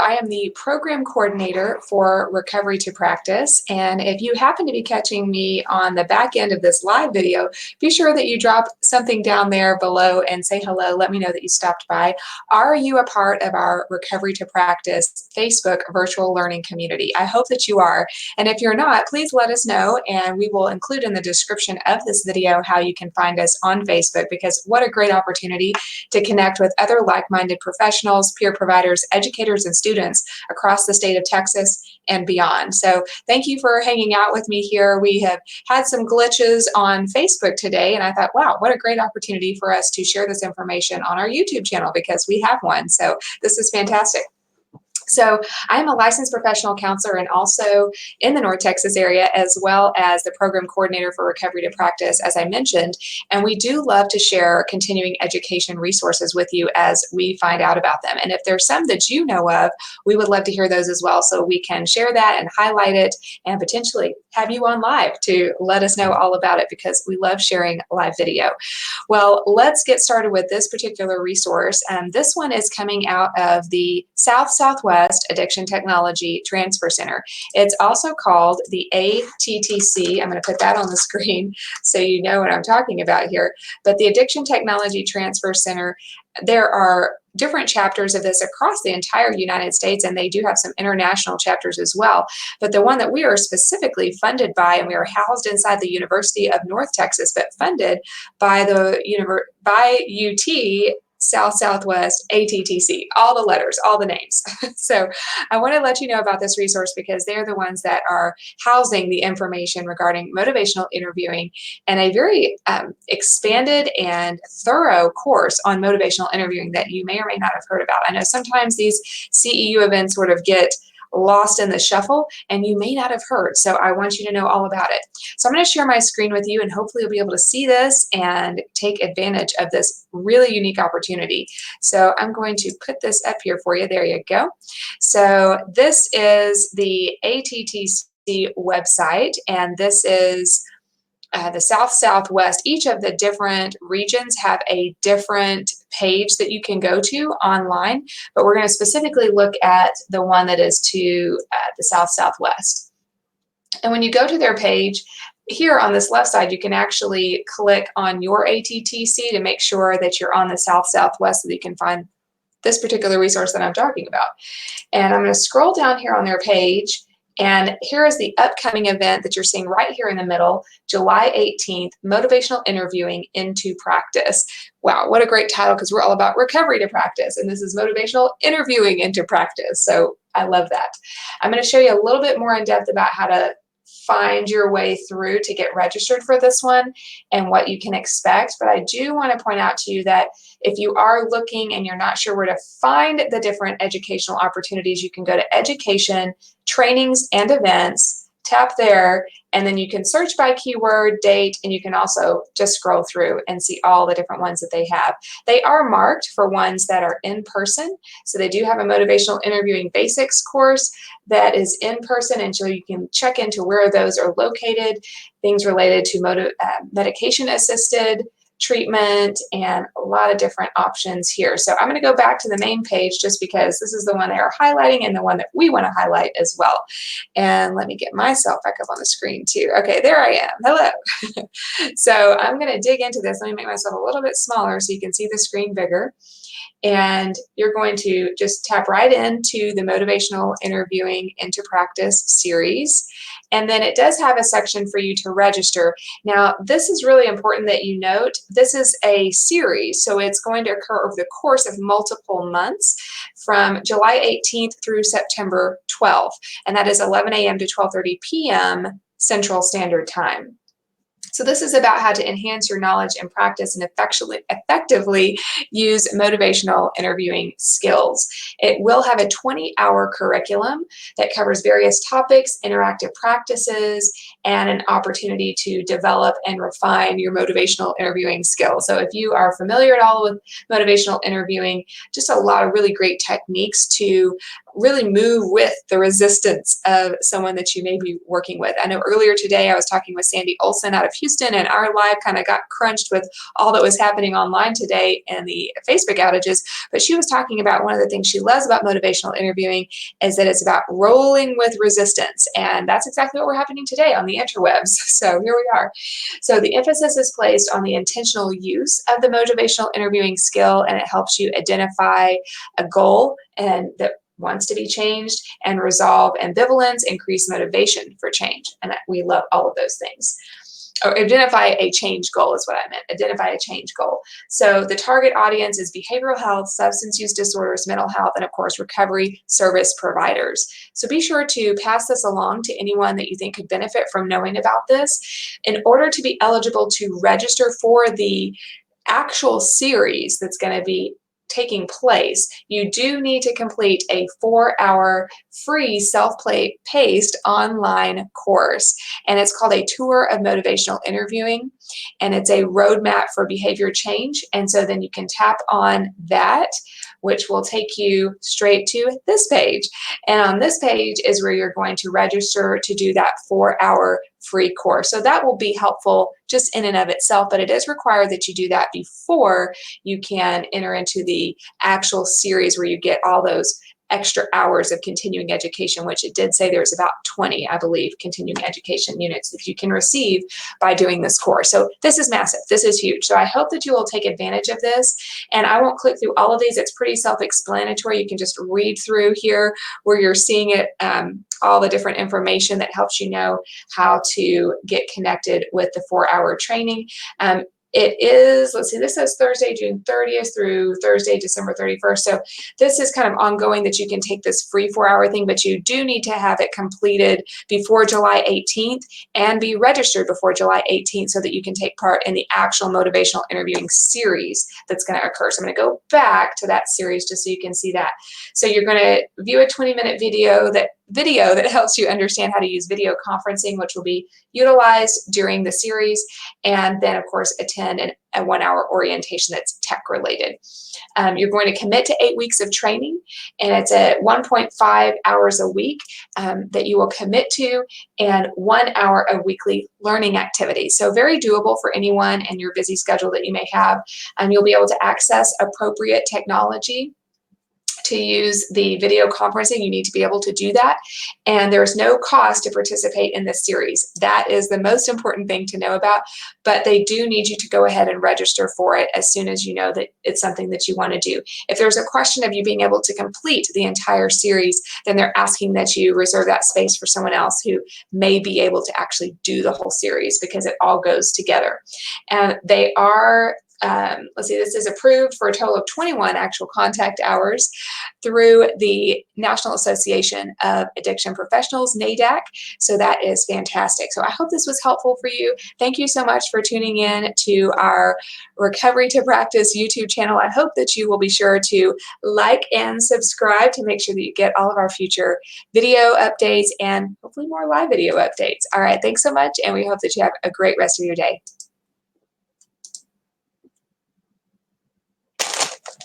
I am the program coordinator for Recovery to Practice, and if you happen to be catching me on the back end of this live video, be sure that you drop something down there below and say hello. Let me know that you stopped by. Are you a part of our Recovery to Practice Facebook virtual learning community? I hope that you are, and if you're not, please let us know, and we will include in the description of this video how you can find us on Facebook, because what a great opportunity to connect with other like-minded professionals, peer providers, educators, and students across the state of Texas and beyond. So thank you for hanging out with me here. We have had some glitches on Facebook today, and I thought, wow, what a great opportunity for us to share this information on our YouTube channel, because we have one. So this is fantastic. So I am a licensed professional counselor and also in the North Texas area, as well as the program coordinator for Recovery to Practice, as I mentioned. And we do love to share continuing education resources with you as we find out about them. And if there's some that you know of, we would love to hear those as well, so we can share that and highlight it and potentially have you on live to let us know all about it, because we love sharing live video. Well, let's get started with this particular resource. This one is coming out of the South Southwest Addiction Technology Transfer Center. It's also called the ATTC. I'm going to put that on the screen so you know what I'm talking about here. But the Addiction Technology Transfer Center, there are different chapters of this across the entire United States, and they do have some international chapters as well. But the one that we are specifically funded by, and we are housed inside the University of North Texas, but funded by the UT South Southwest ATTC, all the letters, all the names. So I want to let you know about this resource because they're the ones that are housing the information regarding motivational interviewing, and a very expanded and thorough course on motivational interviewing that you may or may not have heard about. I know sometimes these CEU events sort of get lost in the shuffle and you may not have heard, so I want you to know all about it. So I'm going to share my screen with you, and hopefully you'll be able to see this and take advantage of this really unique opportunity. So I'm going to put this up here for you. There you go. So this is the ATTC website, and this is the South Southwest. Each of the different regions have a different page that you can go to online, but we're going to specifically look at the one that is to the South Southwest. And when you go to their page, here on this left side, you can actually click on your ATTC to make sure that you're on the South Southwest so that you can find this particular resource that I'm talking about. And I'm going to scroll down here on their page, and here is the upcoming event that you're seeing right here in the middle, July 18th, Motivational Interviewing into Practice. Wow, what a great title, because we're all about recovery to practice, and this is motivational interviewing into practice. So I love that. I'm going to show you a little bit more in depth about how to find your way through to get registered for this one and what you can expect. But I do want to point out to you that if you are looking and you're not sure where to find the different educational opportunities, you can go to Education, Trainings, and Events, tap there, and then you can search by keyword, date, and you can also just scroll through and see all the different ones that they have. They are marked for ones that are in person, so they do have a motivational interviewing basics course that is in person, and so you can check into where those are located, things related to medication assisted treatment, and a lot of different options here. So I'm going to go back to the main page just because this is the one they are highlighting and the one that we want to highlight as well. And let me get myself back up on the screen too. Okay, there I am. Hello. So I'm going to dig into this. Let me make myself a little bit smaller so you can see the screen bigger. And you're going to just tap right into the Motivational Interviewing into Practice series. And then it does have a section for you to register. Now, this is really important that you note, this is a series, so it's going to occur over the course of multiple months from July 18th through September 12th. And that is 11 a.m. to 12:30 p.m. Central Standard Time. So this is about how to enhance your knowledge and practice and effectively use motivational interviewing skills. It will have a 20-hour curriculum that covers various topics, interactive practices, and an opportunity to develop and refine your motivational interviewing skills. So if you are familiar at all with motivational interviewing, just a lot of really great techniques to really move with the resistance of someone that you may be working with. I know earlier today I was talking with Sandy Olson out of Houston, and our live kind of got crunched with all that was happening online today and the Facebook outages, but she was talking about one of the things she loves about motivational interviewing is that it's about rolling with resistance, and that's exactly what we're happening today on the interwebs. So here we are. So the emphasis is placed on the intentional use of the motivational interviewing skill, and it helps you identify a goal and that wants to be changed and resolve ambivalence, increase motivation for change. And we love all of those things. Or identify a change goal is what I meant. Identify a change goal. So the target audience is behavioral health, substance use disorders, mental health, and of course, recovery service providers. So be sure to pass this along to anyone that you think could benefit from knowing about this. In order to be eligible to register for the actual series that's going to be taking place, you do need to complete a 4-hour free self-paced online course, and it's called a Tour of Motivational Interviewing, and it's a roadmap for behavior change. And so then you can tap on that, which will take you straight to this page, and on this page is where you're going to register to do that 4-hour free course. So that will be helpful just in and of itself, but it is required that you do that before you can enter into the actual series where you get all those extra hours of continuing education, which it did say there's about 20, I believe, continuing education units that you can receive by doing this course. So this is massive. This is huge. So I hope that you will take advantage of this. And I won't click through all of these. It's pretty self-explanatory. You can just read through here where you're seeing it, all the different information that helps you know how to get connected with the 4-hour training. It is, let's see, this says Thursday, June 30th through Thursday, December 31st. So this is kind of ongoing that you can take this free 4-hour thing, but you do need to have it completed before July 18th and be registered before July 18th so that you can take part in the actual motivational interviewing series that's going to occur. So I'm going to go back to that series just so you can see that. So you're going to view a 20-minute video that helps you understand how to use video conferencing, which will be utilized during the series, and then of course attend a 1-hour orientation that's tech related. You're going to commit to 8 weeks of training, and it's at 1.5 hours a week that you will commit to, and 1 hour of weekly learning activities. So very doable for anyone in your busy schedule that you may have. You'll be able to access appropriate technology to use the video conferencing. You need to be able to do that, and there's no cost to participate in this series. That is the most important thing to know about, but they do need you to go ahead and register for it as soon as you know that it's something that you want to do. If there's a question of you being able to complete the entire series, then they're asking that you reserve that space for someone else who may be able to actually do the whole series, because it all goes together. And they are let's see, this is approved for a total of 21 actual contact hours through the National Association of Addiction Professionals, NADAC. So that is fantastic. So I hope this was helpful for you. Thank you so much for tuning in to our Recovery to Practice YouTube channel. I hope that you will be sure to like and subscribe to make sure that you get all of our future video updates and hopefully more live video updates. All right, thanks so much, and we hope that you have a great rest of your day.